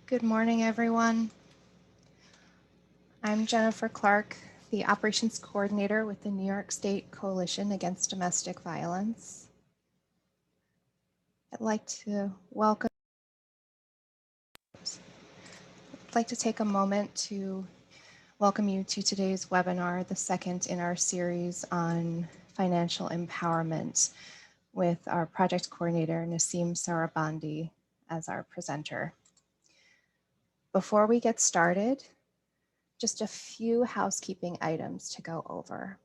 Good morning, everyone. I'm Jennifer Clark, the Operations Coordinator with the New York State Coalition Against Domestic Violence. I'd like to take a moment to welcome you to today's webinar, the second in our series on financial empowerment, with our project coordinator, Naseem Sarabandi, as our presenter. Before we get started, just a few housekeeping items to go over.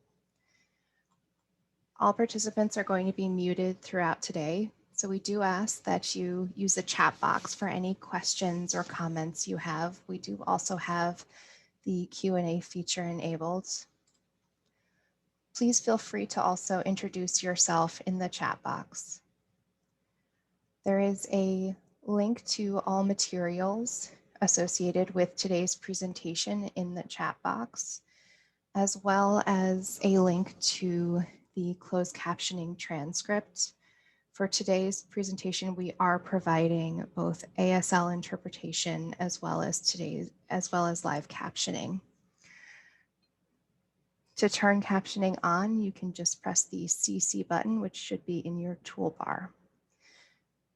All participants are going to be muted throughout today, so we do ask that you use the chat box for any questions or comments you have. We do also have the Q&A feature enabled. Please feel free to also introduce yourself in the chat box. There is a link to all materials associated with today's presentation in the chat box, as well as a link to the closed captioning transcript. For today's presentation, we are providing both ASL interpretation as well as live captioning. To turn captioning on, you can just press the CC button, which should be in your toolbar.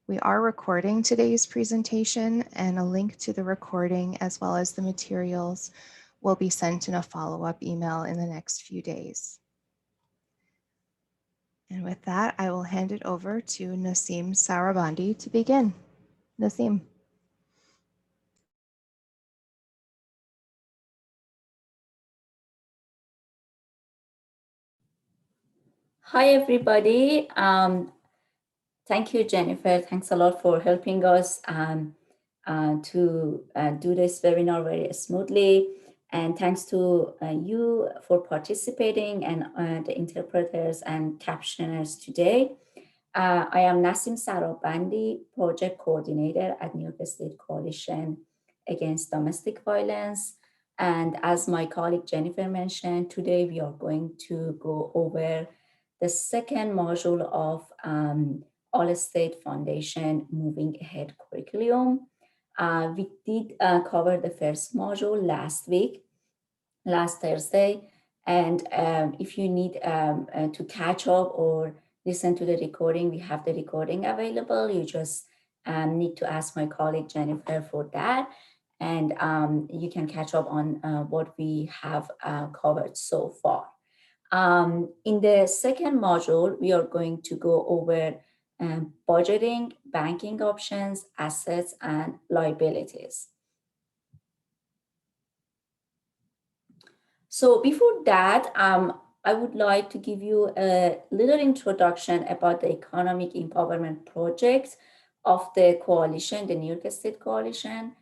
We are recording today's presentation, and a link to the recording as well as the materials will be sent in a follow-up email in the next few days. And with that, I will hand it over to Naseem Sarabandi to begin. Naseem. Hi, everybody. Thank you, Jennifer. Thanks a lot for helping us to do this webinar very smoothly. And thanks to you for participating and the interpreters and captioners today. I am Naseem Sarabandi, Project Coordinator at New York State Coalition Against Domestic Violence. And as my colleague Jennifer mentioned, today we are going to go over the second module of All-State Foundation Moving Ahead curriculum. We did cover the first module last Thursday. And if you need to catch up or listen to the recording, we have the recording available. You just need to ask my colleague Jennifer for that. And you can catch up on what we have covered so far. In the second module, we are going to go over budgeting, banking options, assets, and liabilities. So before that, I would like to give you a little introduction about the economic empowerment project of the coalition, the New York State Coalition.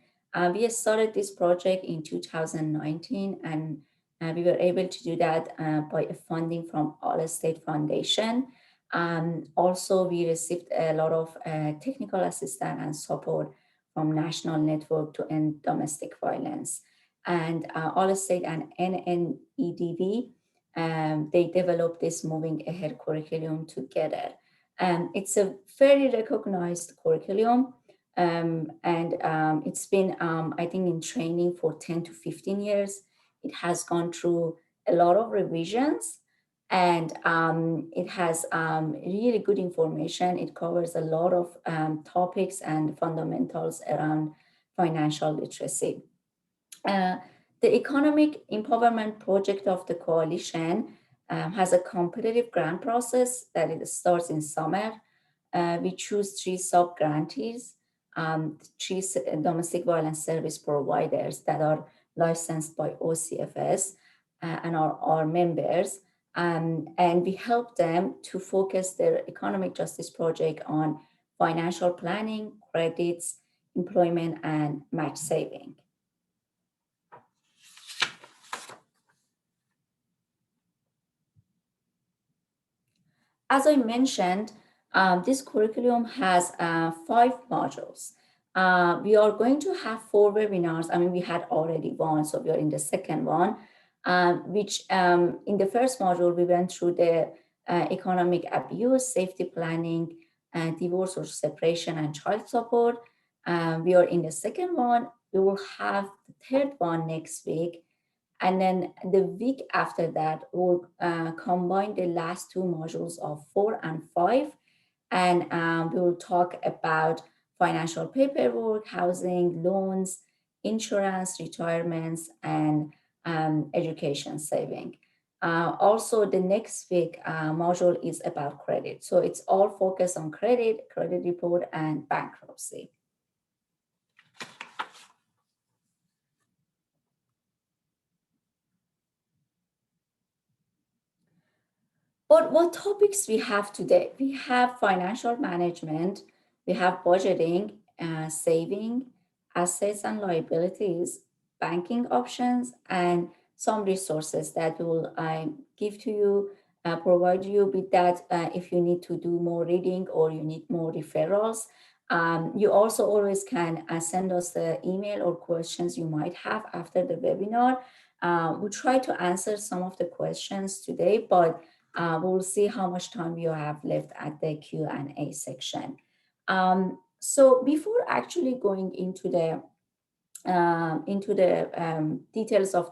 We started this project in 2019, and we were able to do that by funding from All-State Foundation. Also, we received a lot of technical assistance and support from National Network to End Domestic Violence. And All-State and NNEDV, they developed this Moving Ahead curriculum together. It's a very recognized curriculum, and it's been, I think, in training for 10 to 15 years. It has gone through a lot of revisions, and it has really good information. It covers a lot of topics and fundamentals around financial literacy. The Economic Empowerment Project of the Coalition has a competitive grant process that it starts in summer. We choose 3 sub-grantees, 3 domestic violence service providers that are licensed by OCFS and are our members. And we help them to focus their economic justice project on financial planning, credits, employment, and match saving. As I mentioned, this curriculum has 5 modules. We are going to have 4 webinars. I mean, we had already one, so we are in the second one, which in the first module, we went through the economic abuse, safety planning, divorce or separation, and child support. We are in the second one. We will have the third one next week. And then the week after that, we'll combine the last two modules of 4 and 5. And we will talk about financial paperwork, housing, loans, insurance, retirements, and education saving. Also, the next week module is about credit. So it's all focused on credit, credit report, and bankruptcy. But what topics we have today? We have financial management, we have budgeting, saving, assets and liabilities, banking options, and some resources that will give to you, provide you with that if you need to do more reading or you need more referrals. You also always can send us the email or questions you might have after the webinar. We'll try to answer some of the questions today, but we'll see how much time you have left at the Q&A section. So before actually going into the details of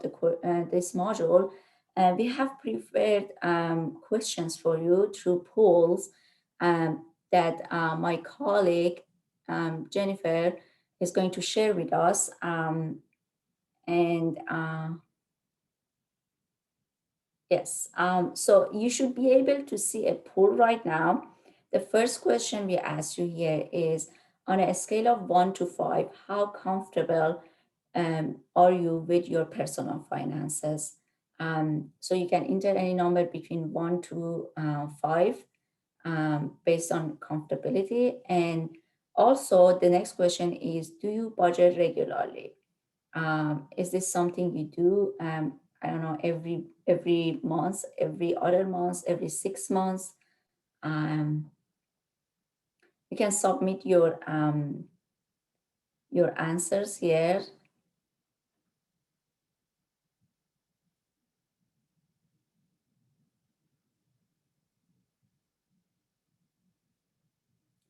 this module, we have prepared questions for you through polls that my colleague Jennifer is going to share with us. Yes, so you should be able to see a poll right now. The first question we ask you here is, on a scale of 1 to 5, how comfortable are you with your personal finances? So you can enter any number between 1 to 5 based on comfortability. And also the next question is, do you budget regularly? Is this something you do? I don't know, every month, every other month, every 6 months? You can submit your answers here.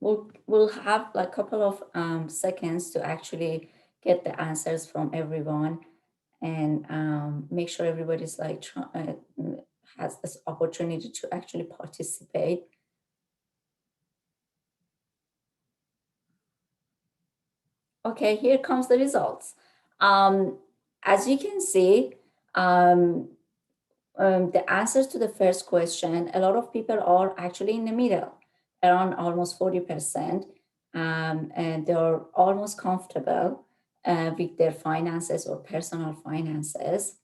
We'll have like a couple of seconds to actually get the answers from everyone and make sure everybody's like has this opportunity to actually participate. Okay, here comes the results. As you can see, the answers to the first question, a lot of people are actually in the middle, around almost 40%, and they're almost comfortable with their finances or personal finances.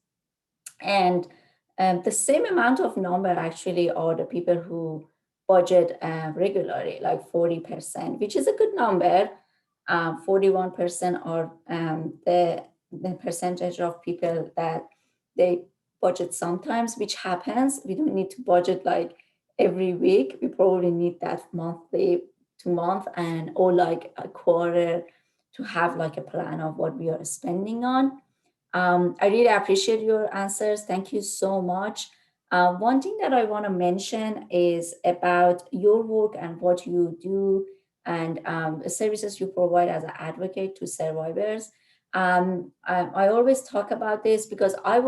And the same amount of number actually are the people who budget regularly, like 40%, which is a good number. 41% are the percentage of people that they budget sometimes, which happens. We don't need to budget like every week. We probably need that monthly to month and or like a quarter to have like a plan of what we are spending on. I really appreciate your answers. Thank you so much. One thing that I want to mention is about your work and what you do and the services you provide as an advocate to survivors. I always talk about this because I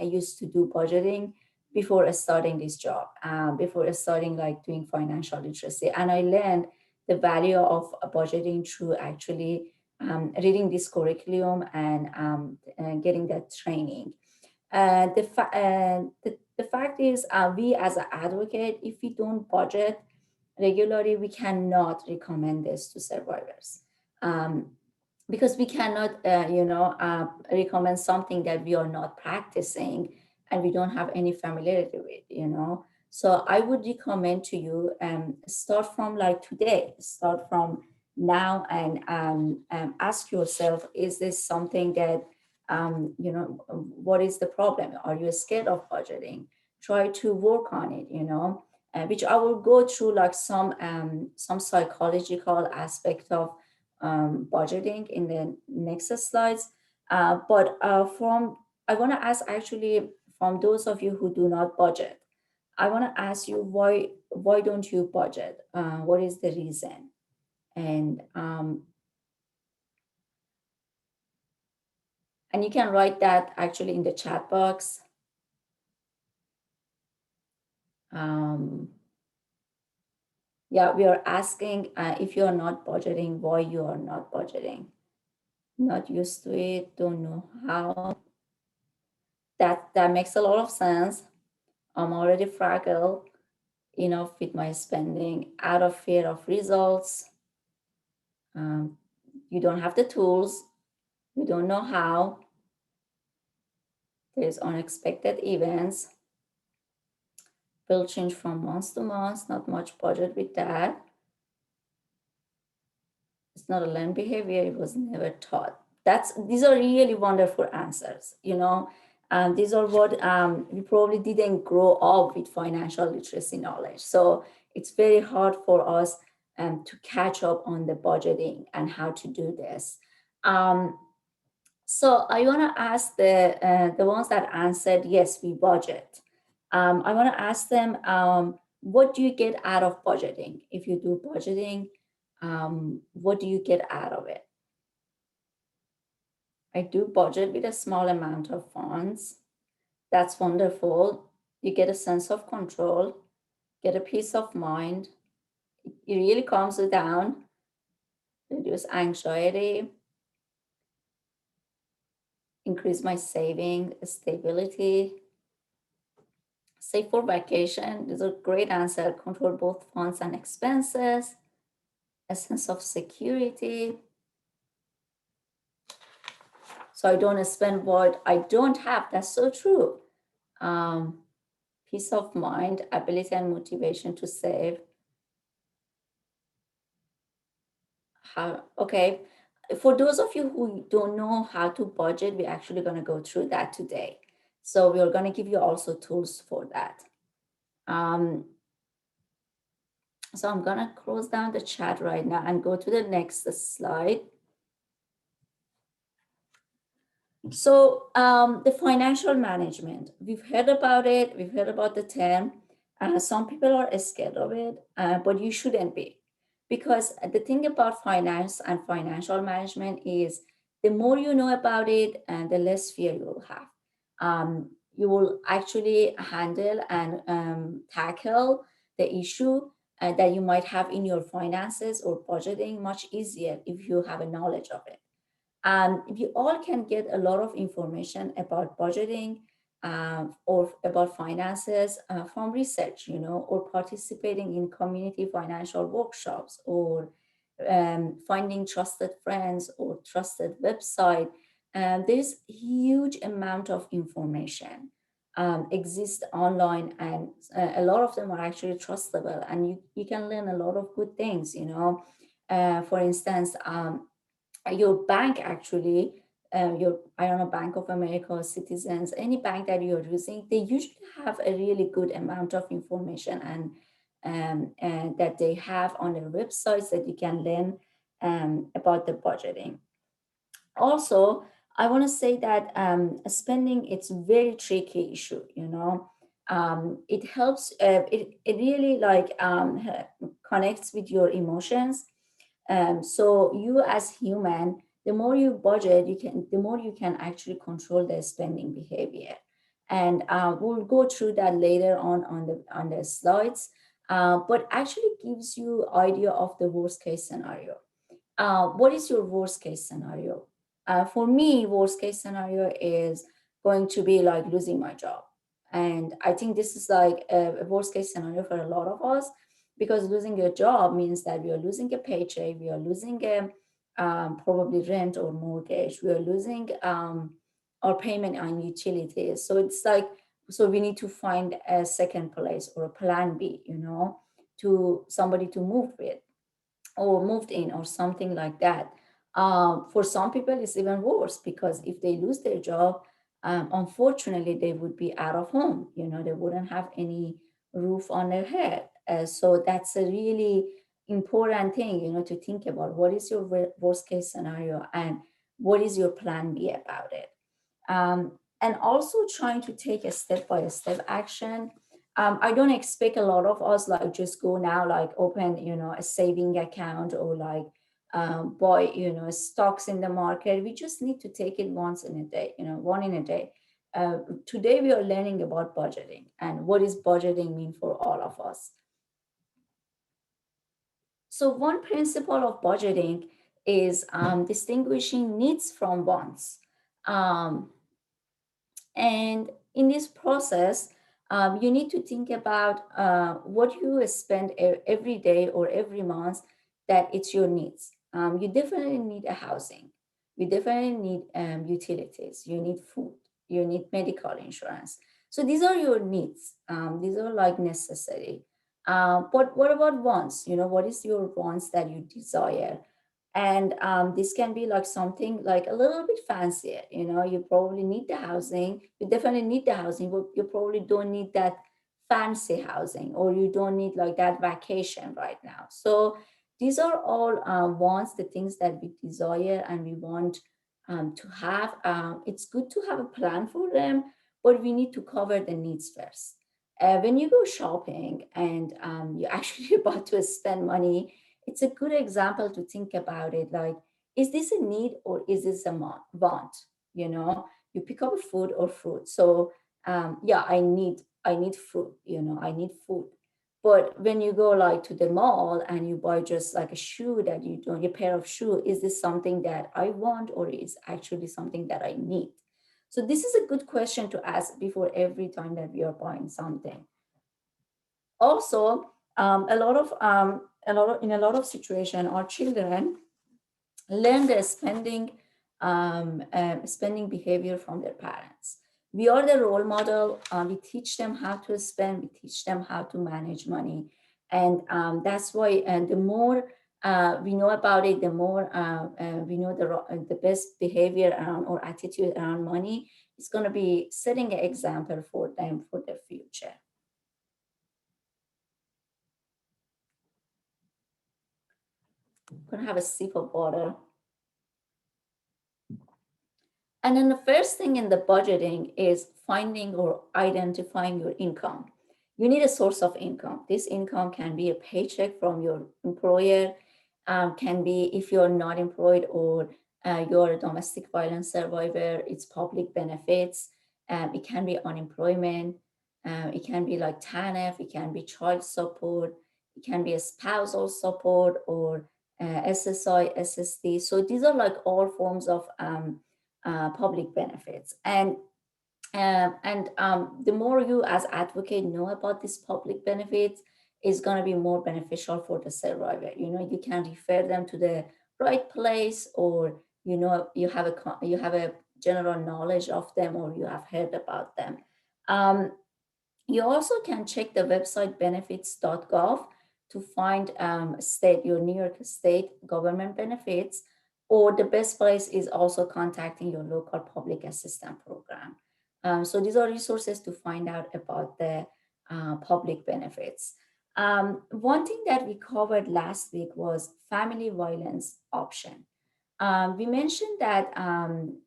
used to do budgeting before starting this job, before starting like doing financial literacy. And I learned the value of budgeting through actually reading this curriculum and getting that training. The fact is, we as an advocate, if we don't budget regularly, we cannot recommend this to survivors. Because we cannot, recommend something that we are not practicing and we don't have any familiarity with. So I would recommend to you, start from like today, start from now and ask yourself, is this something that, what is the problem? Are you scared of budgeting? Try to work on it, which I will go through like some psychological aspect of budgeting in the next slides. But I want to ask actually from those of you who do not budget, I want to ask you why don't you budget? What is the reason? And And you can write that actually in the chat box. Yeah, we are asking if you are not budgeting, why you are not budgeting. Not used to it, don't know how. That makes a lot of sense. I'm already fragile enough with my spending, out of fear of results. You don't have the tools, you don't know how. There's unexpected events. Will change from month to month, not much budget with that. It's not a learned behavior, it was never taught. These are really wonderful answers, these are what we probably didn't grow up with financial literacy knowledge. So it's very hard for us to catch up on the budgeting and how to do this. So I want to ask the ones that answered yes, we budget. I want to ask them, what do you get out of budgeting? If you do budgeting, what do you get out of it? I do budget with a small amount of funds. That's wonderful. You get a sense of control, get a peace of mind. It really calms you down, reduce anxiety, increase my saving stability. Save for vacation. These are great answer. Control both funds and expenses. A sense of security. So I don't spend what I don't have. That's so true. Peace of mind, ability and motivation to save. Okay. For those of you who don't know how to budget, we're actually going to go through that today. So we're going to give you also tools for that. So I'm going to close down the chat right now and go to the next slide. So the financial management, we've heard about it. We've heard about the term. Some people are scared of it, but you shouldn't be. Because the thing about finance and financial management is the more you know about it, and the less fear you will have. You will actually handle and tackle the issue that you might have in your finances or budgeting much easier if you have a knowledge of it. We all can get a lot of information about budgeting or about finances from research, or participating in community financial workshops, or finding trusted friends or trusted website. There's huge amount of information exist online, and a lot of them are actually trustable, and you can learn a lot of good things, for instance, your bank actually, your, I don't know, Bank of America, Citizens, any bank that you're using, they usually have a really good amount of information and that they have on their websites that you can learn about the budgeting. Also, I want to say that spending, it's a very tricky issue, it helps, it really like connects with your emotions. So you as human, the more you budget, the more you can actually control the spending behavior. And we'll go through that later on the slides. But actually gives you idea of the worst case scenario. What is your worst case scenario? For me, worst case scenario is going to be like losing my job. And I think this is like a worst case scenario for a lot of us, because losing your job means that we are losing a paycheck, we are losing a probably rent or mortgage, we are losing our payment on utilities. So it's like, so we need to find a second place or a plan B, to somebody to move with or moved in or something like that. For some people, it's even worse, because if they lose their job, unfortunately, they would be out of home. They wouldn't have any roof on their head. So that's a really important thing, to think about. What is your worst case scenario, and what is your plan B about it? And also trying to take a step-by-step action. I don't expect a lot of us like just go now, like open, a saving account, or like buy, stocks in the market. We just need to take it once in a day, one in a day. Today we are learning about budgeting and what is budgeting mean for all of us. So one principle of budgeting is distinguishing needs from wants. Um, and in this process, you need to think about what you spend every day or every month that it's your needs. You definitely need a housing. You definitely need utilities. You need food. You need medical insurance. So these are your needs. These are like necessary. But what about wants? What is your wants that you desire? And this can be like something like a little bit fancier. You probably need the housing. You definitely need the housing, but you probably don't need that fancy housing, or you don't need like that vacation right now. So these are all wants, the things that we desire and we want to have. It's good to have a plan for them, but we need to cover the needs first. When you go shopping and you're actually about to spend money, it's a good example to think about it like, is this a need or is this a want? You pick up a food or fruit. So yeah, I need fruit, I need food. But when you go like to the mall and you buy just like a shoe that you don't, a pair of shoe, is this something that I want or is actually something that I need? So this is a good question to ask before every time that we are buying something. Also, in a lot of situation, our children learn their spending behavior from their parents. We are the role model. We teach them how to spend. We teach them how to manage money, and that's why. And the more we know about it, the more we know the best behavior around or attitude around money is going to be setting an example for them for their future. I'm gonna have a sip of water. And then the first thing in the budgeting is finding or identifying your income. You need a source of income. This income can be a paycheck from your employer, can be if you're not employed or you're a domestic violence survivor, it's public benefits. It can be unemployment. It can be like TANF, it can be child support, it can be a spousal support or SSI, SSD. So these are like all forms of public benefits. And the more you as advocate know about these public benefits, is going to be more beneficial for the survivor. You can refer them to the right place, or you have a general knowledge of them, or you have heard about them. Um, you also can check the website benefits.gov to find your New York State government benefits, or the best place is also contacting your local public assistance program. So these are resources to find out about the public benefits. One thing that we covered last week was family violence option. We mentioned that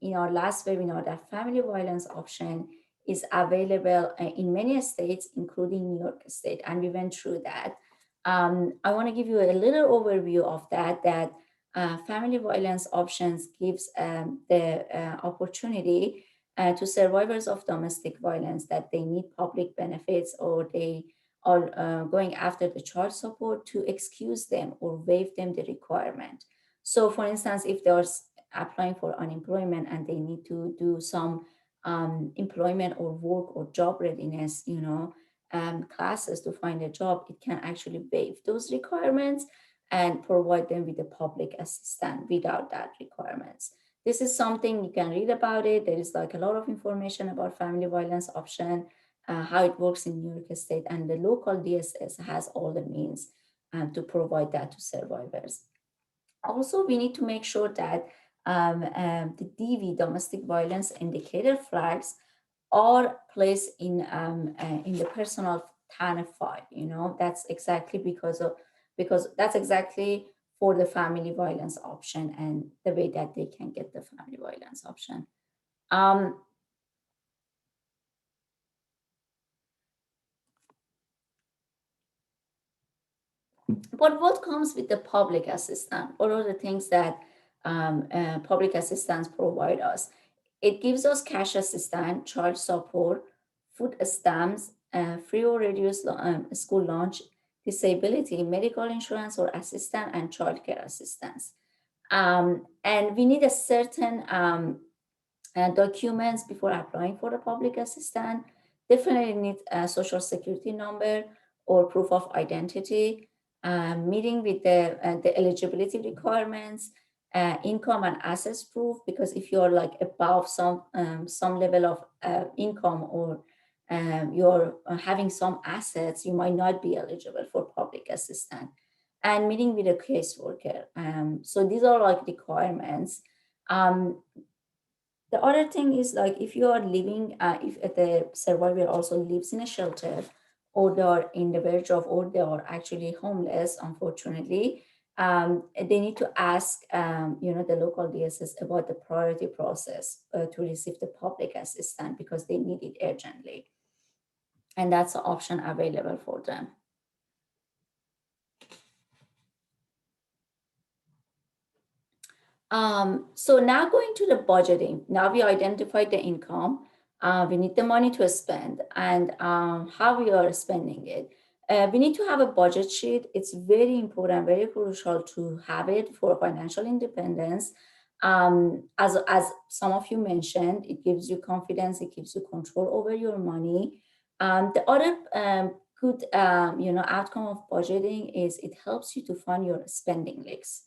in our last webinar that family violence option is available in many states, including New York State, and we went through that. I want to give you a little overview of that family violence options gives the opportunity to survivors of domestic violence that they need public benefits, or they are going after the child support, to excuse them or waive them the requirement. So for instance, if they're applying for unemployment and they need to do some employment or work or job readiness, classes to find a job, it can actually waive those requirements and provide them with the public assistance without that requirements. This is something you can read about it. There is like a lot of information about family violence option, how it works in New York State, and the local DSS has all the means to provide that to survivors. Also, we need to make sure that the DV, domestic violence indicator flags, are placed in the personal TANF file. That's exactly because that's exactly for the family violence option and the way that they can get the family violence option. Um, But what comes with the public assistance? What are the things that public assistance provide us? It gives us cash assistance, child support, food stamps, free or reduced school lunch, disability, medical insurance or assistance, and childcare assistance. And we need a certain documents before applying for the public assistance. Definitely need a social security number or proof of identity, meeting with the eligibility requirements, income and assets proof, because if you're like above some level of income, or you're having some assets, you might not be eligible for public assistance, and meeting with a caseworker. So these are like requirements. Um, the other thing is, like, if you are living, if the survivor also lives in a shelter, or they are in the verge of, or they are actually homeless, unfortunately, they need to ask, the local DSS about the priority process to receive the public assistance, because they need it urgently. And that's an option available for them. So now going to the budgeting. Now we identified the income. We need the money to spend, and how we are spending it. We need to have a budget sheet. It's very important, very crucial to have it for financial independence. As some of you mentioned, it gives you confidence. It gives you control over your money. The other good outcome of budgeting is it helps you to fund your spending leaks.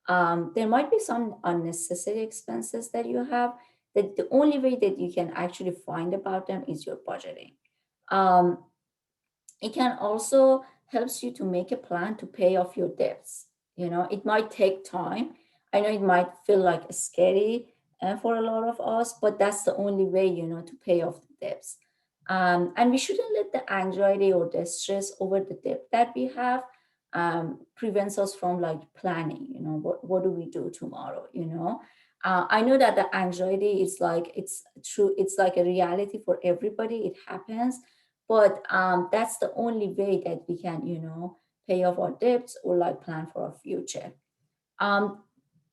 There might be some unnecessary expenses that you have, that the only way that you can actually find about them is your budgeting. Um, it can also helps you to make a plan to pay off your debts. It might take time. I know it might feel like scary for a lot of us, but that's the only way, to pay off the debts. And we shouldn't let the anxiety or the stress over the debt that we have prevents us from like planning. What do we do tomorrow? I know that the anxiety is like, it's true, it's like a reality for everybody. It happens, but that's the only way that we can, pay off our debts or like plan for our future. um,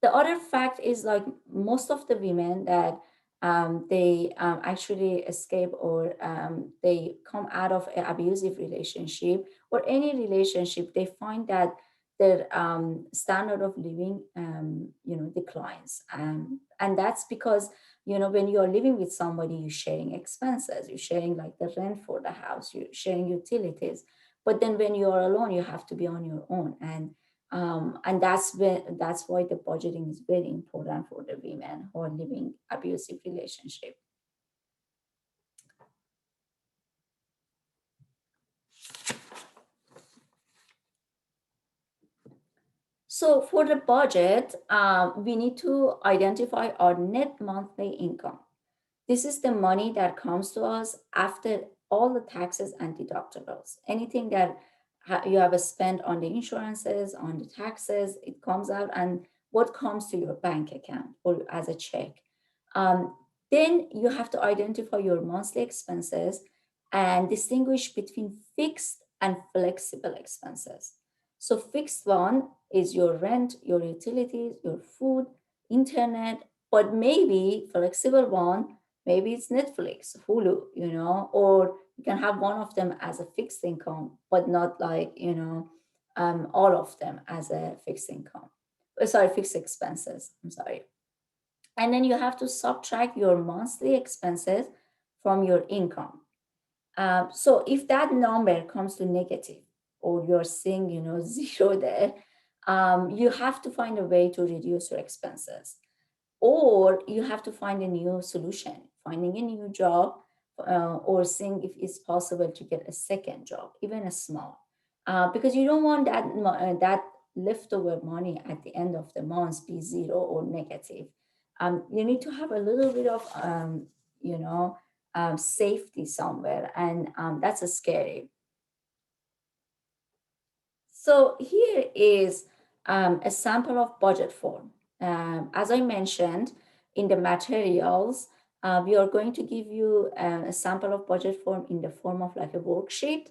the other fact is, like, most of the women that they actually escape, or they come out of an abusive relationship or any relationship, they find that their standard of living declines, and that's because, when you are living with somebody, you're sharing expenses, you're sharing like the rent for the house, you're sharing utilities. But then when you are alone, you have to be on your own, and that's why the budgeting is very important for the women who are living abusive relationship. So for the budget, we need to identify our net monthly income. This is the money that comes to us after all the taxes and deductibles. Anything that you have spent on the insurances, on the taxes, it comes out, and what comes to your bank account or as a check. Um, then you have to identify your monthly expenses and distinguish between fixed and flexible expenses. So fixed one is your rent, your utilities, your food, internet, but maybe flexible one, maybe it's Netflix, Hulu, or you can have one of them as a fixed income, but not like, all of them as a fixed income. Sorry, fixed expenses. I'm sorry. And then you have to subtract your monthly expenses from your income. So if that number comes to negative, or you're seeing, zero there, you have to find a way to reduce your expenses, or you have to find a new solution, finding a new job, or seeing if it's possible to get a second job, even a small, because you don't want that leftover money at the end of the month be zero or negative. You need to have a little bit of you know safety somewhere, and that's a scary. So here is a sample of budget form. As I mentioned in the materials, we are going to give you a sample of budget form in the form of like a worksheet.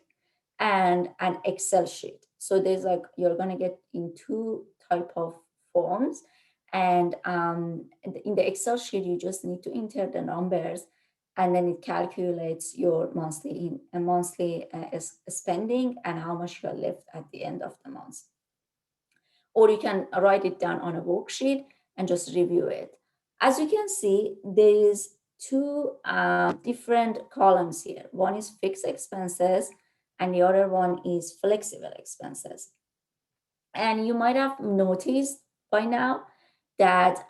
and an Excel sheet. So there's like, you're going to get in two type of forms. And in the Excel sheet, you just need to enter the numbers, and then it calculates your monthly spending and how much you are left at the end of the month. Or you can write it down on a worksheet and just review it. As you can see, there is two different columns here. One is fixed expenses and the other one is flexible expenses. And you might have noticed by now that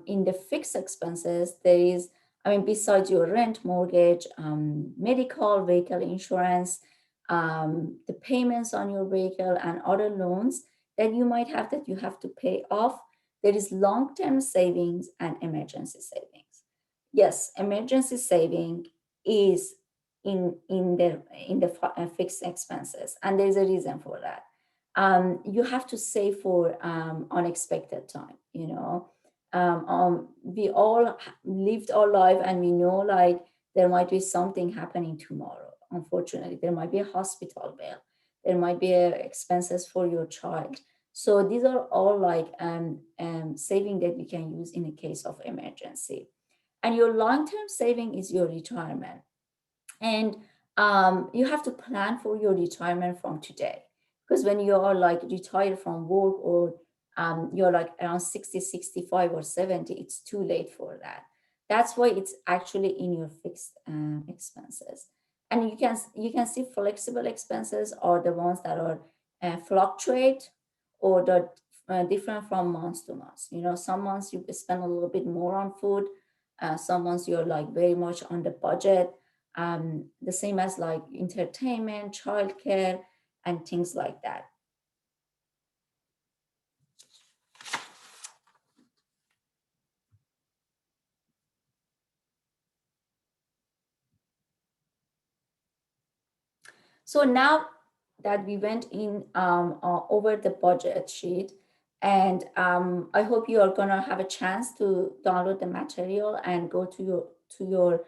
in the fixed expenses, there is, besides your rent, mortgage, medical, vehicle insurance, the payments on your vehicle and other loans that you might have that you have to pay off, there is long-term savings and emergency savings. Yes, emergency saving is in the fixed expenses, and there's a reason for that. You have to save for unexpected time, we all lived our life and we know like there might be something happening tomorrow. Unfortunately, there might be a hospital bill, there might be expenses for your child. So these are all like saving that we can use in a case of emergency. And your long-term saving is your retirement. And you have to plan for your retirement from today, because when you are like retired from work, or you're like around 60, 65 or 70, it's too late for that. That's why it's actually in your fixed expenses. And you can see flexible expenses are the ones that are fluctuate, or the different from month to month. Some months you spend a little bit more on food, some months you're like very much on the budget, the same as like entertainment, childcare, and things like that. So now that we went in over the budget sheet, and I hope you are gonna have a chance to download the material and go to your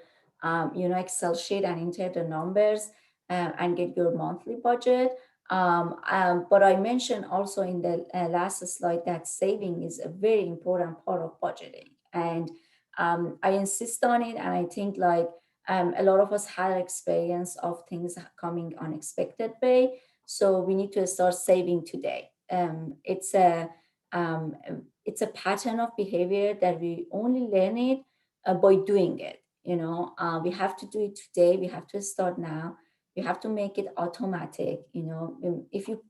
Excel sheet and enter the numbers, and get your monthly budget. But I mentioned also in the last slide that saving is a very important part of budgeting, and I insist on it. And I think like a lot of us had experience of things coming unexpected way, so we need to start saving today. Um, it's a pattern of behavior that we only learn it by doing it. We have to do it today. We have to start now. We have to make it automatic. If you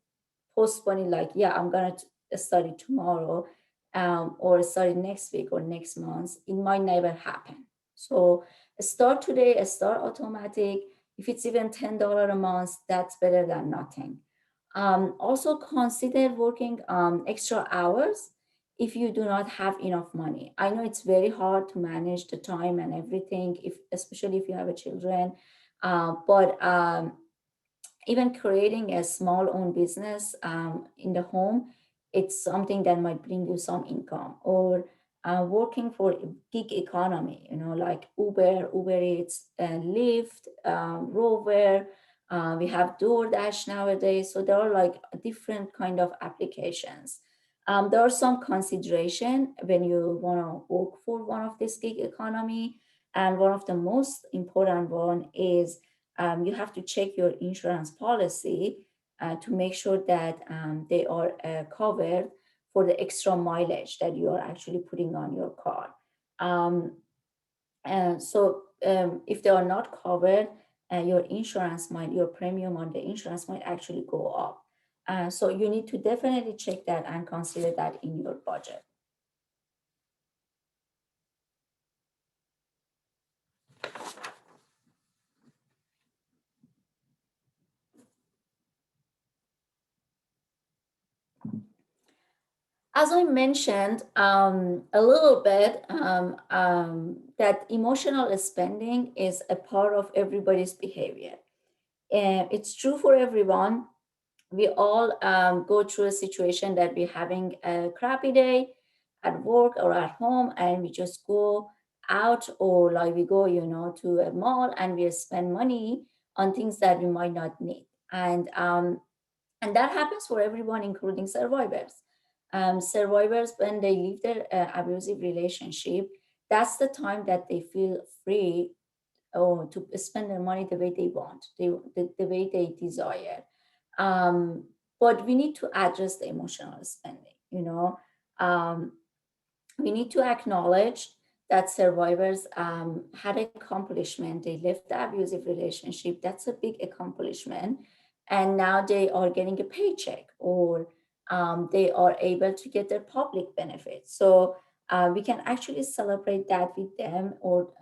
postpone it, like, yeah, I'm gonna study tomorrow, or study next week or next month, it might never happen. So start today, start automatic. If it's even $10 a month, that's better than nothing. Also consider working extra hours if you do not have enough money. I know it's very hard to manage the time and everything, especially if you have a children, but even creating a small own business in the home, it's something that might bring you some income. Or working for gig economy, like Uber Eats, Lyft, Rover. We have DoorDash nowadays. So there are like different kind of applications. There are some consideration when you want to work for one of this gig economy. And one of the most important one is you have to check your insurance policy to make sure that they are covered for the extra mileage that you are actually putting on your car. And so if they are not covered, your premium on the insurance might actually go up. So you need to definitely check that and consider that in your budget. As I mentioned a little bit, that emotional spending is a part of everybody's behavior. And it's true for everyone. We all go through a situation that we're having a crappy day at work or at home, and we just go out, or like we go, to a mall, and we spend money on things that we might not need. And that happens for everyone, including survivors. Survivors, when they leave their abusive relationship, that's the time that they feel free to spend their money the way they want, the way they desire. Um, but we need to address the emotional spending, Um, we need to acknowledge that survivors had an accomplishment. They left the abusive relationship. That's a big accomplishment. And now they are getting a paycheck, or they are able to get their public benefits. So we can actually celebrate that with them, or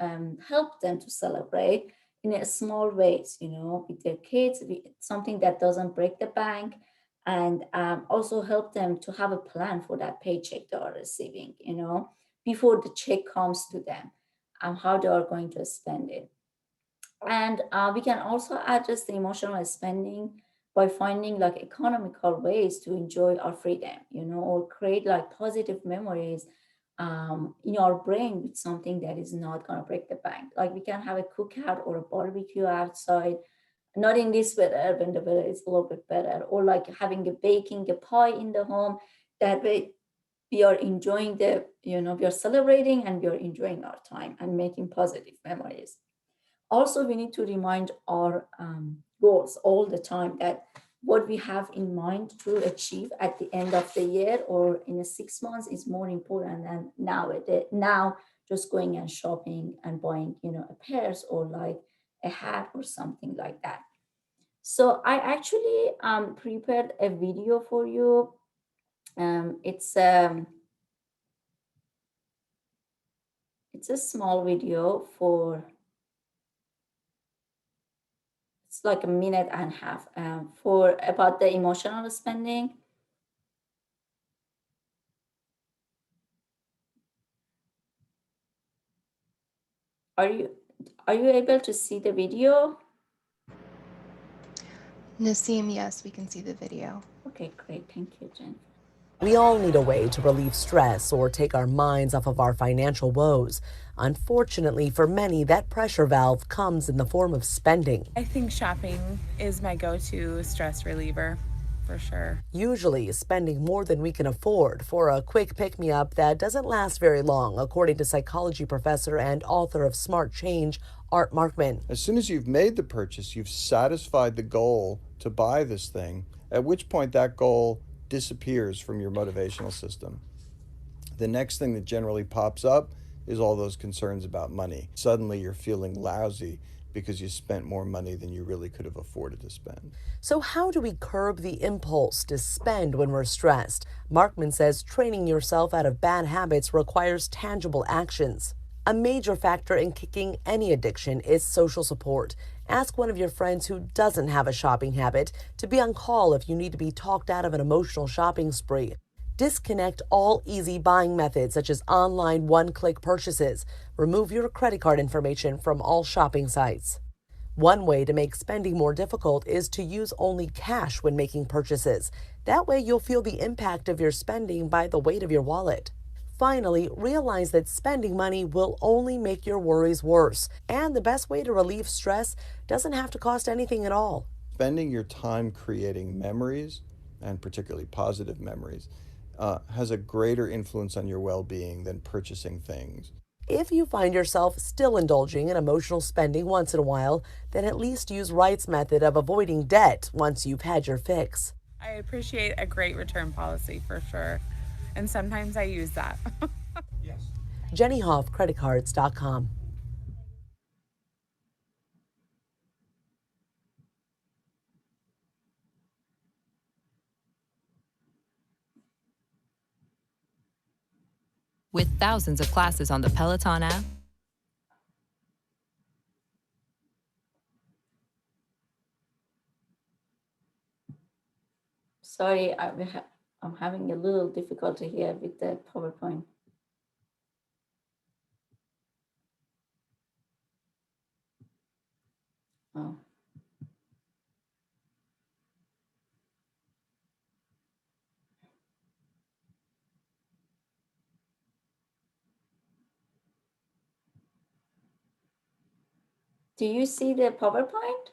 help them to celebrate in a small ways, with their kids, something that doesn't break the bank, and also help them to have a plan for that paycheck they are receiving, before the check comes to them, how they are going to spend it. And we can also address the emotional spending by finding like economical ways to enjoy our freedom, or create like positive memories in our brain with something that is not going to break the bank. Like we can have a cookout or a barbecue outside, not in this weather, when the weather is a little bit better, or like having a baking a pie in the home. That way we are enjoying we are celebrating and we are enjoying our time and making positive memories. Also, we need to remind our goals all the time, that what we have in mind to achieve at the end of the year or in a 6 months is more important than now just going and shopping and buying, a purse or like a hat or something like that. So I actually prepared a video for you. It's a small video for, it's like a minute and a half, for about the emotional spending. Are you are you able to see the video? Nasim, yes, we can see the video. Okay, great. Thank you, Jen. We all need a way to relieve stress or take our minds off of our financial woes. Unfortunately, for many, that pressure valve comes in the form of spending. I think shopping is my go-to stress reliever, for sure. Usually spending more than we can afford for a quick pick-me-up that doesn't last very long, according to psychology professor and author of Smart Change, Art Markman. As soon as you've made the purchase, you've satisfied the goal to buy this thing, at which point that goal disappears from your motivational system. The next thing that generally pops up is all those concerns about money. Suddenly you're feeling lousy because you spent more money than you really could have afforded to spend. So how do we curb the impulse to spend when we're stressed? Markman says training yourself out of bad habits requires tangible actions. A major factor in kicking any addiction is social support. Ask one of your friends who doesn't have a shopping habit to be on call if you need to be talked out of an emotional shopping spree. Disconnect all easy buying methods such as online one-click purchases. Remove your credit card information from all shopping sites. One way to make spending more difficult is to use only cash when making purchases. That way you'll feel the impact of your spending by the weight of your wallet. Finally, realize that spending money will only make your worries worse, and the best way to relieve stress doesn't have to cost anything at all. Spending your time creating memories, and particularly positive memories, has a greater influence on your well-being than purchasing things. If you find yourself still indulging in emotional spending once in a while, then at least use Wright's method of avoiding debt once you've had your fix. I appreciate a great return policy for sure. And sometimes I use that. Jenny Hoff, creditcards.com. With thousands of classes on the Peloton app, Sorry, I'm having a little difficulty here with the PowerPoint. Oh. Do you see the PowerPoint?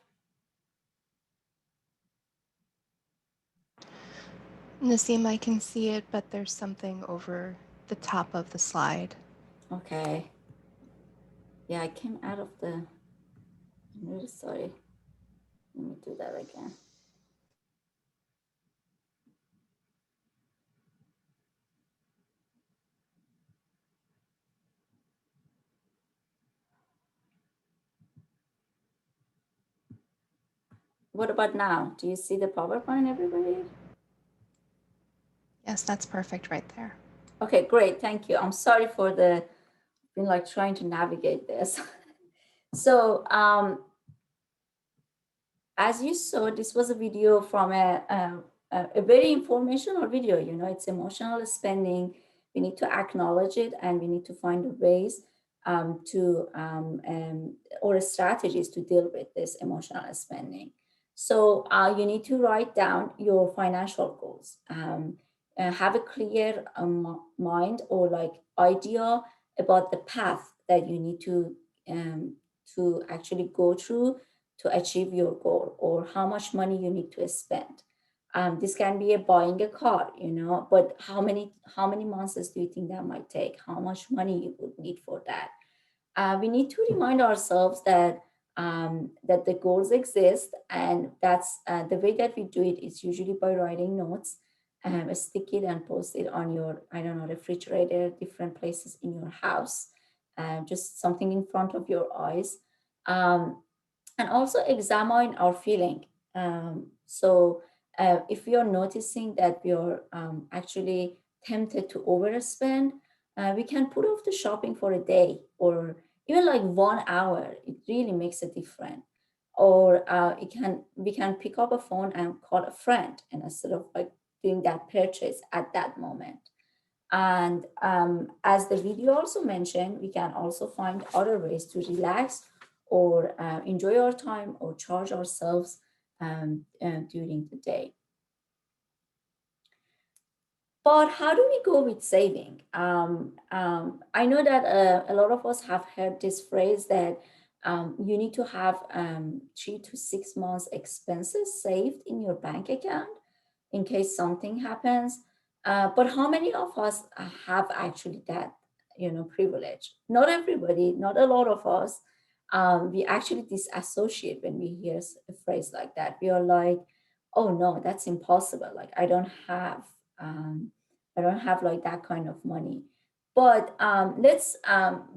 Naseem, I can see it, but there's something over the top of the slide. Okay. Yeah, I came out of the, I'm really sorry. Let me do that again. What about now? Do you see the PowerPoint, everybody? Yes, that's perfect right there. Okay, great. Thank you. I'm sorry for the, been like trying to navigate this. So as you saw, this was a video from a very informational video. You know, it's emotional spending. We need to acknowledge it, and we need to find ways or strategies to deal with this emotional spending. So you need to write down your financial goals. Have a clear mind or like idea about the path that you need to actually go through to achieve your goal, or how much money you need to spend. This can be buying a car, you know, but how many months do you think that might take? How much money you would need for that? We need to remind ourselves that that the goals exist, and that's the way that we do it is usually by writing notes, stick it and post it on your, I don't know, refrigerator, different places in your house, just something in front of your eyes. Um, and also examine our feeling. If you're noticing that you're actually tempted to overspend, we can put off the shopping for a day or even like 1 hour. It really makes a difference. Or we can pick up a phone and call a friend, and instead of like doing that purchase at that moment. And as the video also mentioned, we can also find other ways to relax or enjoy our time or charge ourselves during the day. But how do we go with saving? I know that a lot of us have heard this phrase that you need to have 3 to 6 months expenses saved in your bank account in case something happens. But how many of us have actually that, you know, privilege? Not everybody, not a lot of us. We actually disassociate when we hear a phrase like that. We are like, oh no, that's impossible. Like um, I don't have like that kind of money. But let's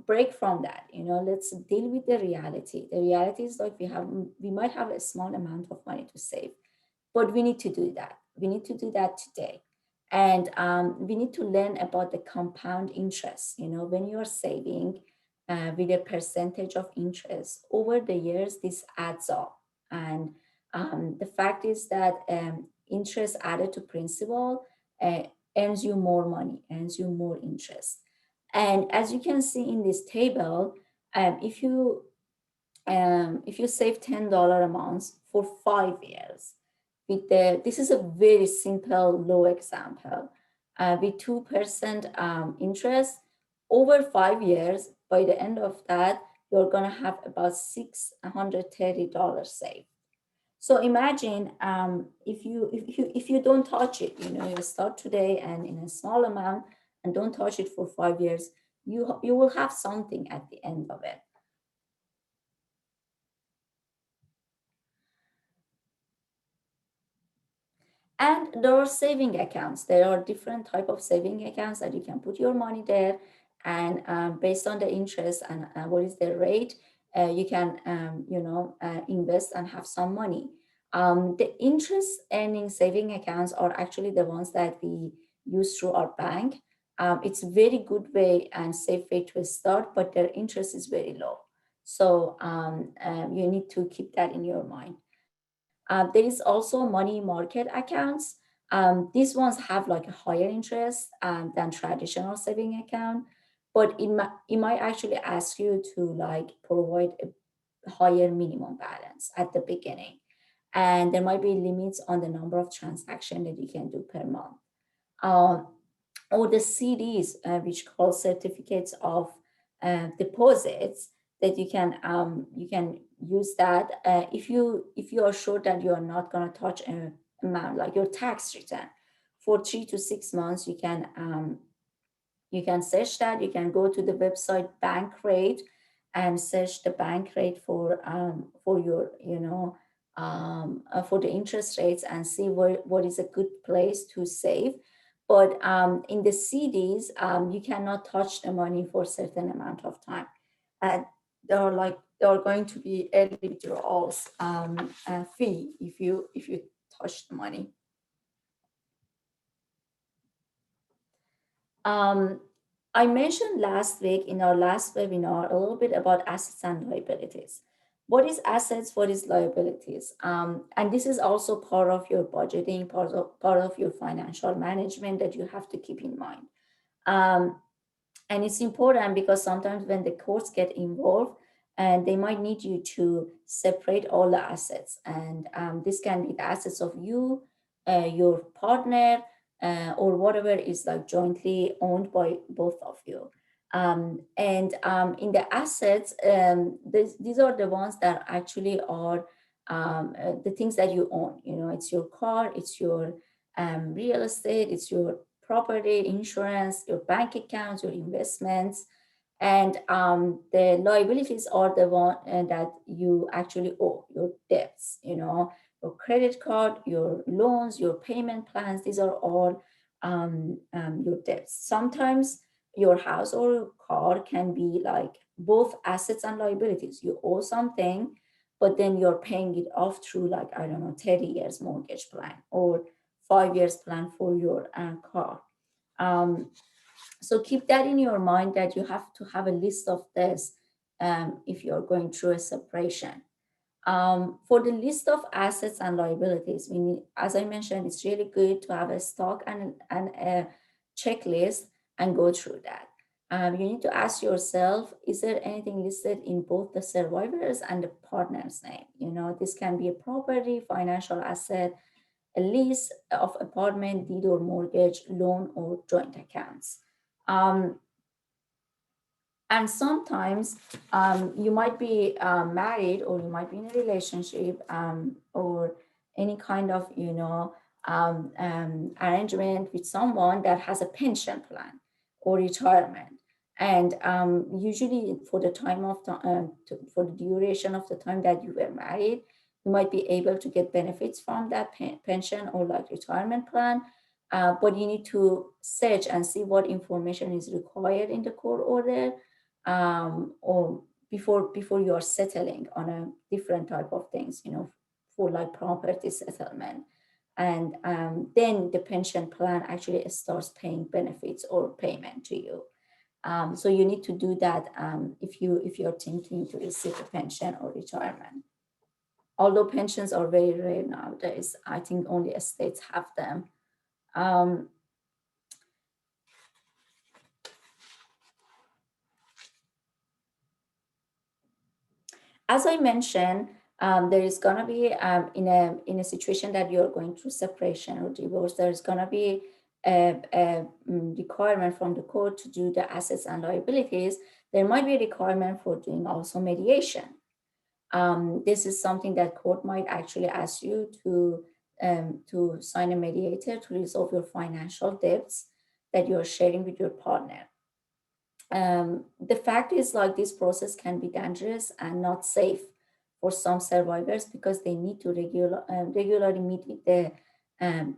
break from that. You know, let's deal with the reality. The reality is like we might have a small amount of money to save, but we need to do that. We need to do that today. And we need to learn about the compound interest. You know, when you're saving with a percentage of interest over the years, this adds up. And the fact is that interest added to principal uh, earns you more money, earns you more interest. And as you can see in this table, um, if you if you save $10 a month for 5 years, with this is a very simple low example, with 2% interest over 5 years, by the end of that, you're gonna have about $630 saved. So imagine if you don't touch it, you know, you start today and in a small amount and don't touch it for 5 years, you will have something at the end of it. And there are saving accounts. There are different type of saving accounts that you can put your money there, and based on the interest and what is the rate, you can invest and have some money. The interest earning saving accounts are actually the ones that we use through our bank. It's a very good way and safe way to start, but their interest is very low. So you need to keep that in your mind. There is also money market accounts. These ones have like a higher interest than traditional saving account, but it might actually ask you to like provide a higher minimum balance at the beginning. And there might be limits on the number of transactions that you can do per month. Um, or the CDs, which call certificates of deposits, that you can use that if you are sure that you are not going to touch an amount like your tax return. for 3 to 6 months, you can search that. You can go to the website Bankrate and search the bank rate for your, for the interest rates, and see what is a good place to save. But in the CDs, you cannot touch the money for a certain amount of time. And there are going to be early withdrawals fee if you touch the money. I mentioned last week in our last webinar a little bit about assets and liabilities. What is assets? What is liabilities? And this is also part of your budgeting, part of your financial management that you have to keep in mind. And it's important because sometimes when the courts get involved, and they might need you to separate all the assets. And this can be the assets of you, your partner, or whatever is like jointly owned by both of you. And in the assets, these are the ones that actually are the things that you own. It's your car, it's your real estate, it's your property, insurance, your bank accounts, your investments. And the liabilities are the one that you actually owe, your debts, your credit card, your loans, your payment plans. These are all your debts. Sometimes your house or car can be like both assets and liabilities. You owe something, but then you're paying it off through 30 years mortgage plan or 5 years plan for your car. So keep that in your mind, that you have to have a list of this if you're going through a separation. For the list of assets and liabilities, we need, as I mentioned, it's really good to have a stock and a checklist and go through that. You need to ask yourself, is there anything listed in both the survivors and the partner's name? This can be a property, financial asset, a lease of apartment, deed or mortgage, loan, or joint accounts. And sometimes you might be married, or you might be in a relationship, or any kind of, arrangement with someone that has a pension plan or retirement. And usually for the time of for the duration of the time that you were married, you might be able to get benefits from that pension or retirement plan. But you need to search and see what information is required in the court order, or before you are settling on a different type of things, for property settlement. And then the pension plan actually starts paying benefits or payment to you. So you need to do that if you're thinking to receive a pension or retirement. Although pensions are very rare nowadays, I think only estates have them. As I mentioned, there is going to be in a situation that you're going through separation or divorce, there is going to be a requirement from the court to do the assets and liabilities. There might be a requirement for doing also mediation. This is something that court might actually ask you to sign a mediator to resolve your financial debts that you're sharing with your partner. The fact is, this process can be dangerous and not safe for some survivors because they need to regularly meet with the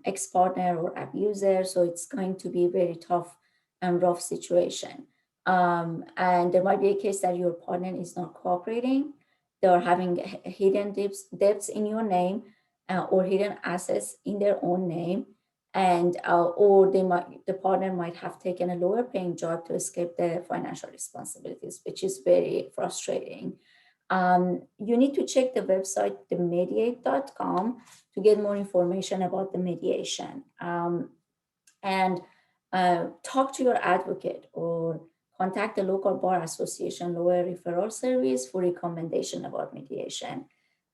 ex-partner or abuser. So it's going to be a very tough and rough situation. And there might be a case that your partner is not cooperating. They are having hidden debts in your name, or hidden assets in their own name. And or the partner might have taken a lower paying job to escape the financial responsibilities, which is very frustrating. You need to check the website themediate.com to get more information about the mediation, and talk to your advocate or contact the local bar association lawyer referral service for recommendation about mediation.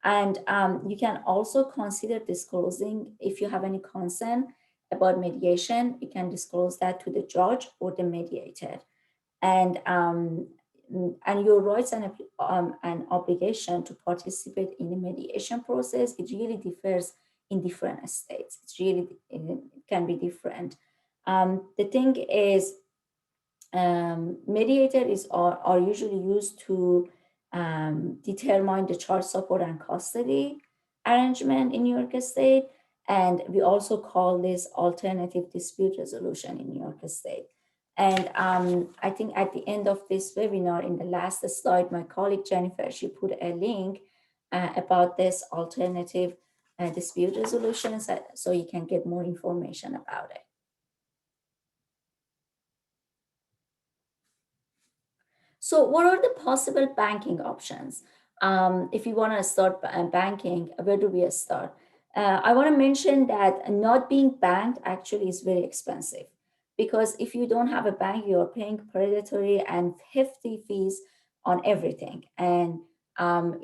And you can also consider disclosing, if you have any concern about mediation, you can disclose that to the judge or the mediator. And your rights and obligation to participate in the mediation process, it really differs in different states. It can be different. The thing is, mediators are usually used to determine the child support and custody arrangement in New York State. And we also call this alternative dispute resolution in New York State. And I think at the end of this webinar, in the last slide, my colleague Jennifer, she put a link about this alternative dispute resolution, so you can get more information about it. So what are the possible banking options? If you want to start banking, where do we start? I want to mention that not being banked actually is very expensive, because if you don't have a bank, you're paying predatory and hefty fees on everything. And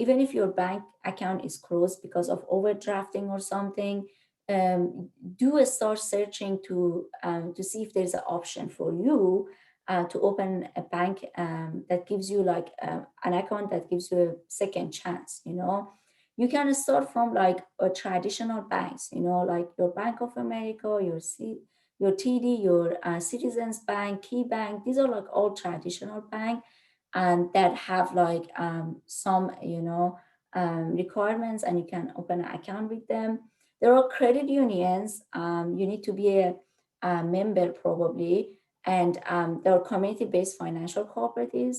even if your bank account is closed because of overdrafting or something, do start searching to see if there's an option for you to open a bank that gives you like an account that gives you a second chance. You can start from like traditional banks, like your Bank of America, your TD, your Citizens Bank, Key Bank. These are like all traditional banks and that have like some requirements, and you can open an account with them. There are credit unions. You need to be a member probably, and there are community-based financial cooperatives.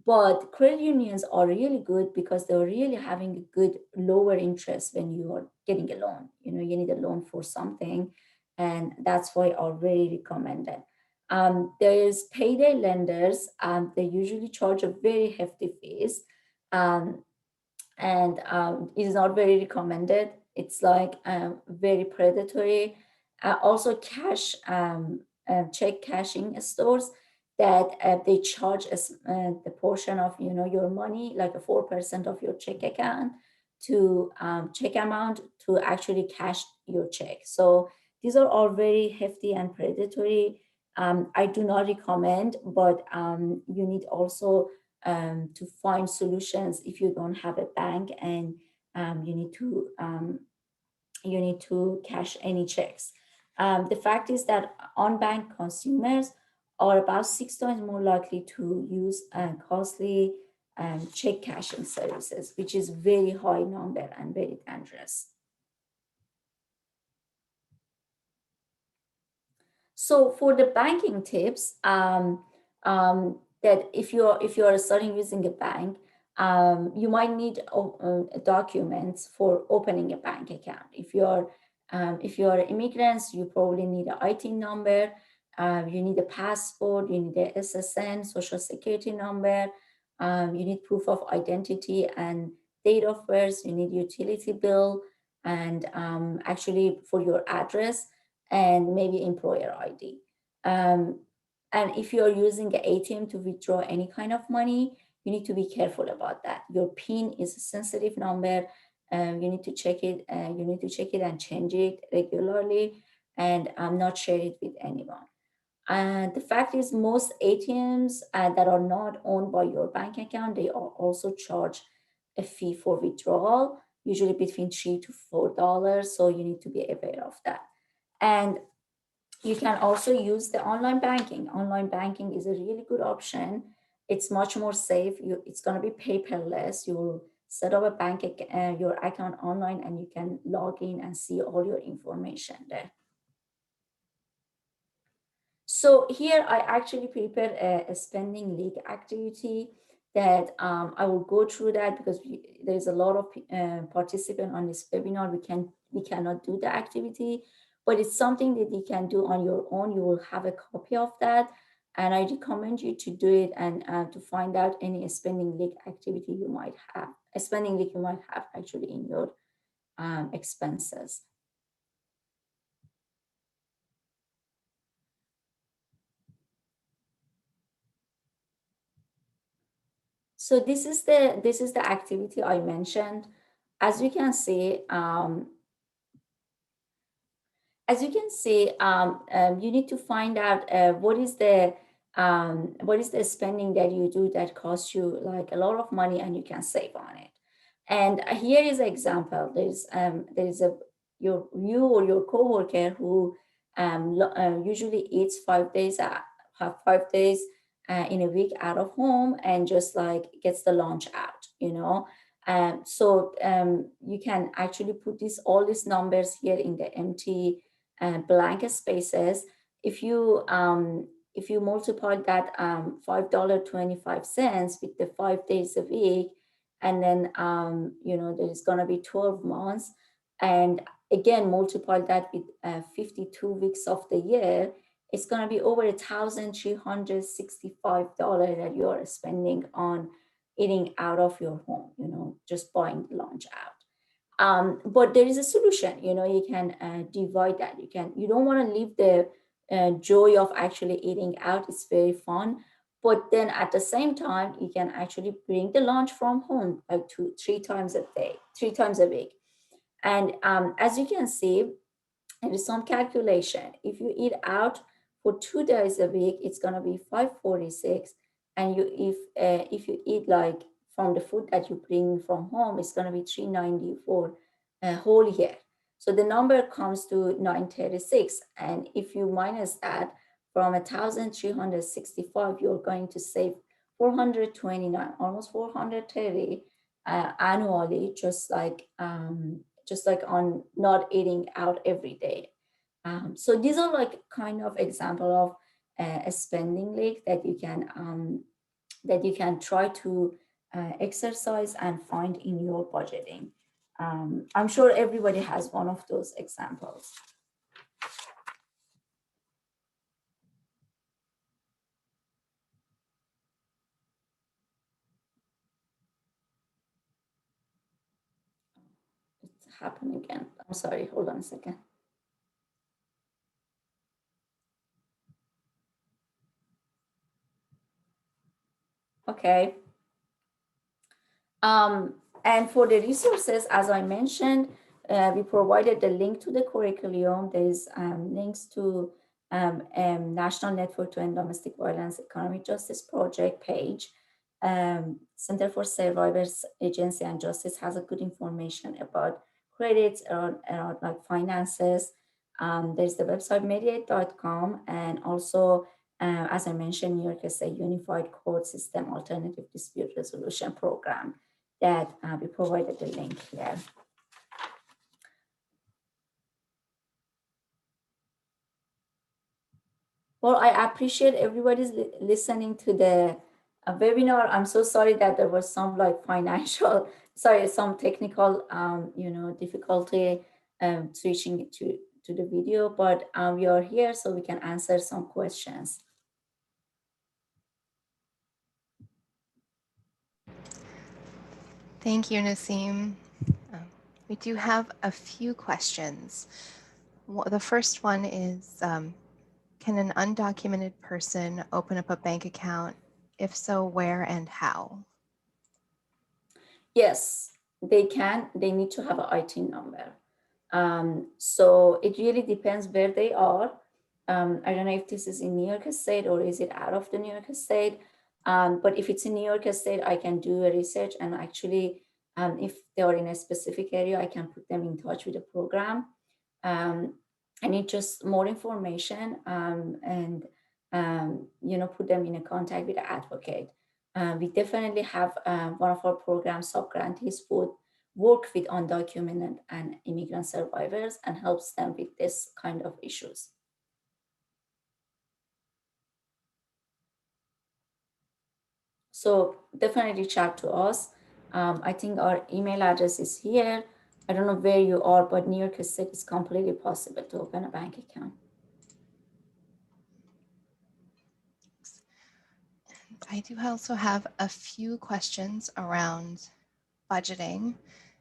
But credit unions are really good because they're really having a good lower interest when you are getting a loan. You need a loan for something, and that's why are very recommended. There is payday lenders. They usually charge a very hefty fees, and it is not very recommended. It's like very predatory. Also, check cashing stores that they charge the portion of your money, like a 4% of your check account to check amount to actually cash your check. So these are all very hefty and predatory. I do not recommend, but you need also to find solutions if you don't have a bank and you need to cash any checks. The fact is that unbanked consumers are about 6 times more likely to use costly check cashing services, which is very high number and very dangerous. So for the banking tips, that if you are starting using a bank, you might need documents for opening a bank account. If you are immigrants, you probably need an IT number. You need a passport. You need a SSN, social security number. You need proof of identity and date of birth. You need utility bill, and actually for your address, and maybe employer ID. And if you're using an ATM to withdraw any kind of money, you need to be careful about that. Your PIN is a sensitive number. You need to check it. You need to check it and change it regularly, and not share it with anyone. And the fact is, most ATMs that are not owned by your bank account, they also charge a fee for withdrawal, usually between $3 to $4. So you need to be aware of that. And you can also use the online banking. Online banking is a really good option. It's much more safe. It's going to be paperless. You'll set up your account online, and you can log in and see all your information there. So here I actually prepared a spending leak activity that I will go through that because there's a lot of participants on this webinar. We cannot do the activity, but it's something that you can do on your own. You will have a copy of that, and I recommend you to do it and to find out any spending leak activity you might have, a spending leak you might have actually in your expenses. So this is the activity I mentioned. As you can see, you need to find out what is the spending that you do that costs you like a lot of money and you can save on it. And here is an example. There's a you or your coworker who usually eats 5 days have 5 days in a week out of home and just like gets the lunch out, you know. So you can actually put all these numbers here in the empty blank spaces. If you multiply that $5.25 with the 5 days a week, and then there's going to be 12 months, and again multiply that with 52 weeks of the year, it's going to be over $1,365 that you are spending on eating out of your home, just buying lunch out. But there is a solution. You can divide that. You don't want to leave the joy of actually eating out. It's very fun, but then at the same time you can actually bring the lunch from home like 3 times a day, 3 times a week. And as you can see, there is some calculation. If you eat out for 2 days a week, it's going to be 546. And if you eat like from the food that you bring from home, it's going to be 390 for a whole year. So the number comes to 936. And if you minus that from 1,365, you're going to save 429, almost 430 annually, just like on not eating out every day. So these are like kind of example of a spending leak that you can try to exercise and find in your budgeting. I'm sure everybody has one of those examples. It's happened again. I'm sorry, hold on a second. Okay. And for the resources, as I mentioned, we provided the link to the curriculum. There's links to National Network to End Domestic Violence Economic Justice Project page. Center for Survivors Agency and Justice has a good information about credits around like finances. There's the website mediate.com, and also as I mentioned, New York State Unified Court System Alternative Dispute Resolution Program that we provided the link here. Well, I appreciate everybody's listening to the webinar. I'm so sorry that there was some like some technical, difficulty switching to the video, but we are here so we can answer some questions. Thank you, Naseem. We do have a few questions. The first one is, can an undocumented person open up a bank account? If so, where and how? Yes, they can. They need to have an IT number. So it really depends where they are. I don't know if this is in New York State or is it out of the New York State. But if it's in New York State, I can do a research, and actually, if they are in a specific area, I can put them in touch with the program. I need just more information and put them in a contact with the advocate. We definitely have one of our program subgrantees would work with undocumented and immigrant survivors and helps them with this kind of issues. So definitely reach out to us. I think our email address is here. I don't know where you are, but New York State is completely possible to open a bank account. I do also have a few questions around budgeting.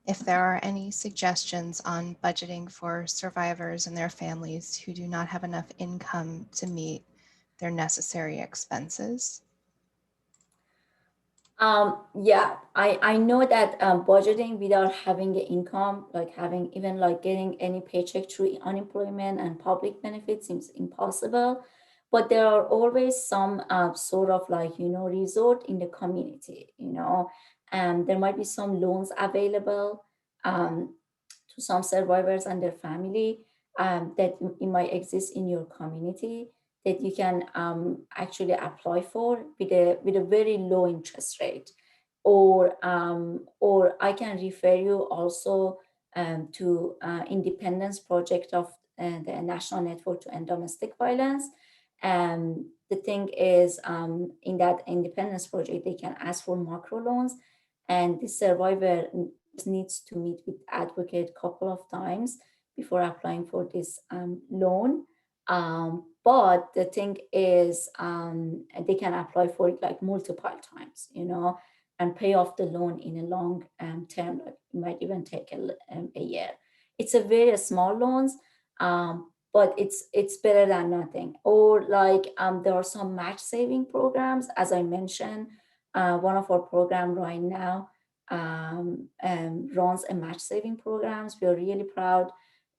If there are any suggestions on budgeting for survivors and their families who do not have enough income to meet their necessary expenses. Yeah, I know that budgeting without having an income, like getting any paycheck through unemployment and public benefits seems impossible. But there are always some sort of resort in the community, and there might be some loans available to some survivors and their family that it might exist in your community that you can actually apply for with a very low interest rate, or I can refer you also to Independence Project of the National Network to End Domestic Violence. And the thing is, in that Independence Project, they can ask for macro loans, and the survivor needs to meet with advocate a couple of times before applying for this loan. But the thing is, they can apply for it like multiple times, and pay off the loan in a long term. Like it might even take a year. It's a very small loans, but it's better than nothing. Or like there are some match saving programs, as I mentioned. One of our program right now runs a match saving programs. We are really proud.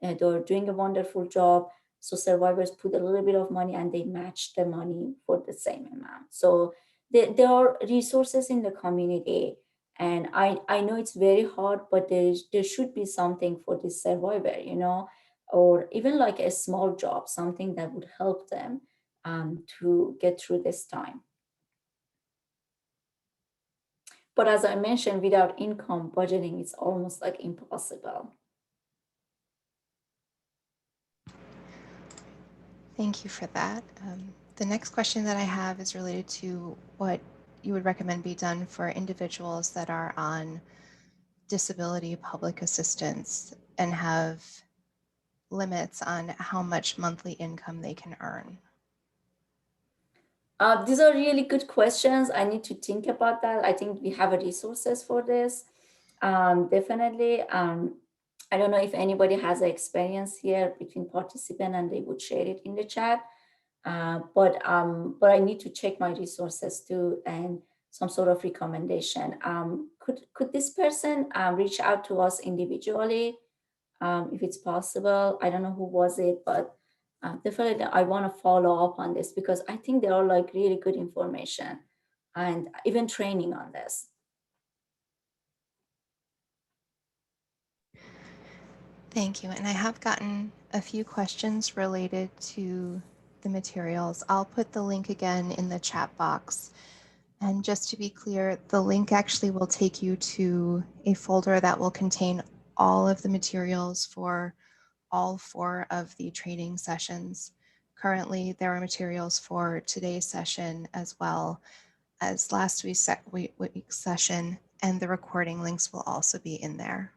They're doing a wonderful job. So survivors put a little bit of money and they match the money for the same amount. So there are resources in the community, and I know it's very hard, but there should be something for this survivor, or even like a small job, something that would help them to get through this time. But as I mentioned, without income, budgeting is almost like impossible. Thank you for that. The next question that I have is related to what you would recommend be done for individuals that are on disability public assistance and have limits on how much monthly income they can earn. These are really good questions. I need to think about that. I think we have resources for this. Definitely. I don't know if anybody has an experience here between participant and they would share it in the chat. But I need to check my resources too and some sort of recommendation. Could this person reach out to us individually if it's possible? I don't know who was it, but definitely I want to follow up on this because I think there are like really good information and even training on this. Thank you. And I have gotten a few questions related to the materials. I'll put the link again in the chat box. And just to be clear, the link actually will take you to a folder that will contain all of the materials for all 4 of the training sessions. Currently, there are materials for today's session as well as last week's session, and the recording links will also be in there.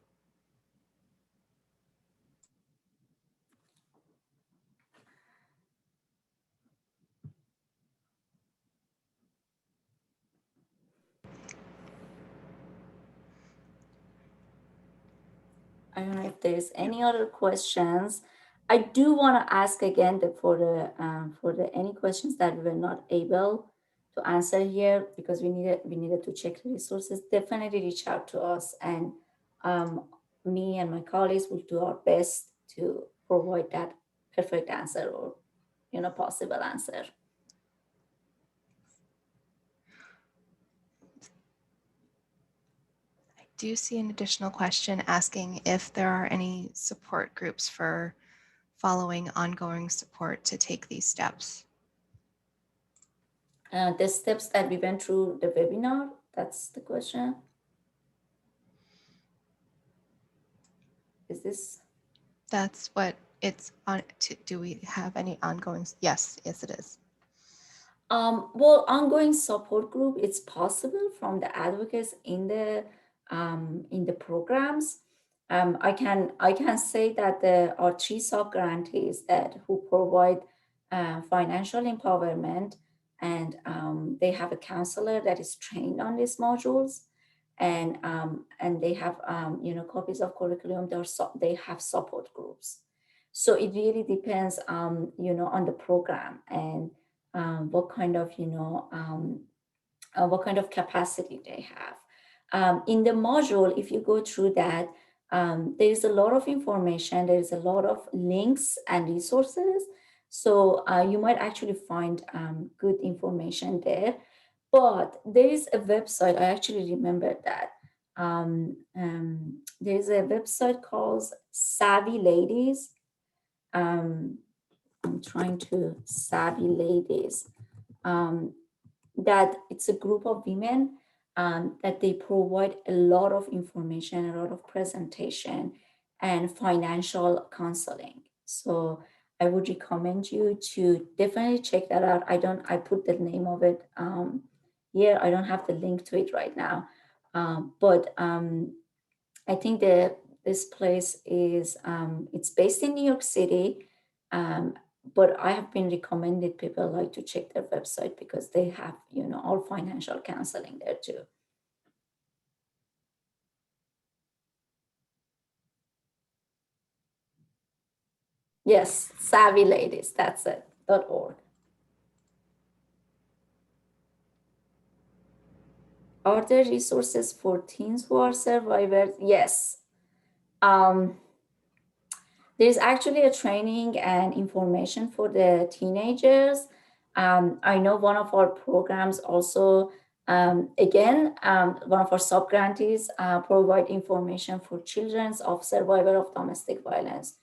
I don't know if there's any other questions. I do want to ask again for the any questions that we were not able to answer here because we needed to check the resources. Definitely reach out to us, and me and my colleagues will do our best to provide that perfect answer or possible answer. I do see an additional question asking if there are any support groups for following ongoing support to take these steps. The steps that we went through the webinar, that's the question. Is this? That's what it's on. Do we have any ongoing? Yes, it is. Well, ongoing support group, it's possible from the advocates in the programs. I can say that there are 3 sub-grantees who provide financial empowerment, and they have a counselor that is trained on these modules, and they have copies of curriculum. They have support groups, so it really depends on the program and what kind of what kind of capacity they have. In the module, if you go through that, there is a lot of information, there is a lot of links and resources. So you might actually find good information there. But there is a website, I actually remember that. There's a website called Savvy Ladies. I'm trying to Savvy Ladies. That it's a group of women that they provide a lot of information, a lot of presentation, and financial counseling. So I would recommend you to definitely check that out. I put the name of it here. I don't have the link to it right now, but I think this place is it's based in New York City, but I have been recommended people like to check their website because they have all financial counseling there too. Yes, Savvy Ladies. That's it. .org. Are there resources for teens who are survivors? Yes. There's actually a training and information for the teenagers. I know one of our programs also, one of our sub-grantees provide information for children of survivor of domestic violence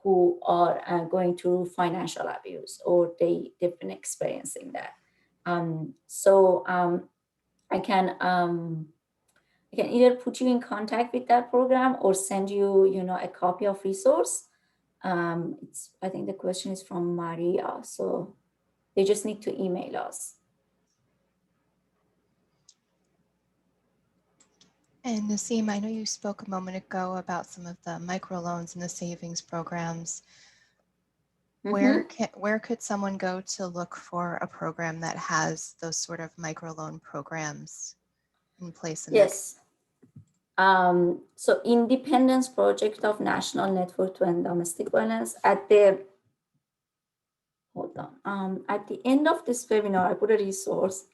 who are going through financial abuse or they've been experiencing that. I can either put you in contact with that program or send you, a copy of resource. I think the question is from Maria, so they just need to email us. And Naseem, I know you spoke a moment ago about some of the microloans and the savings programs. Where could someone go to look for a program that has those sort of microloan programs in place? Yes. So Independence Project of National Network to End Domestic Violence at the end of this webinar, I put a resource.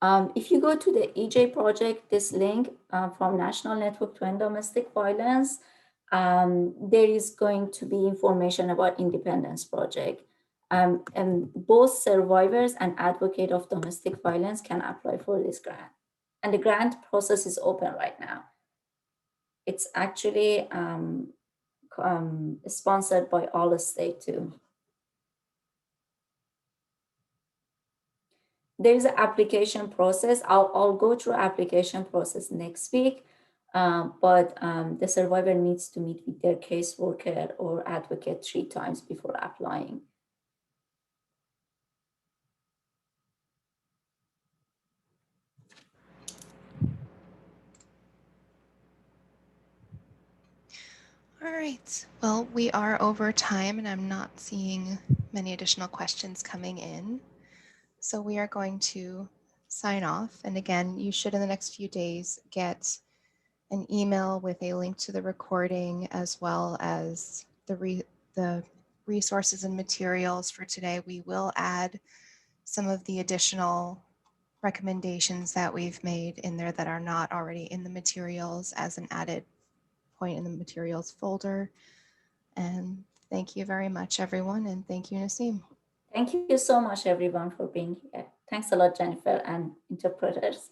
If you go to the EJ project, this link from National Network to End Domestic Violence, there is going to be information about Independence Project. And both survivors and advocate of domestic violence can apply for this grant. And the grant process is open right now. It's actually sponsored by all the state too. There's an application process. I'll go through application process next week, but the survivor needs to meet with their caseworker or advocate 3 times before applying. All right, well, we are over time and I'm not seeing many additional questions coming in. So we are going to sign off. And again, you should in the next few days get an email with a link to the recording as well as the resources and materials for today. We will add some of the additional recommendations that we've made in there that are not already in the materials as an added point in the materials folder. And thank you very much, everyone. And thank you, Naseem. Thank you so much, everyone, for being here. Thanks a lot, Jennifer and interpreters.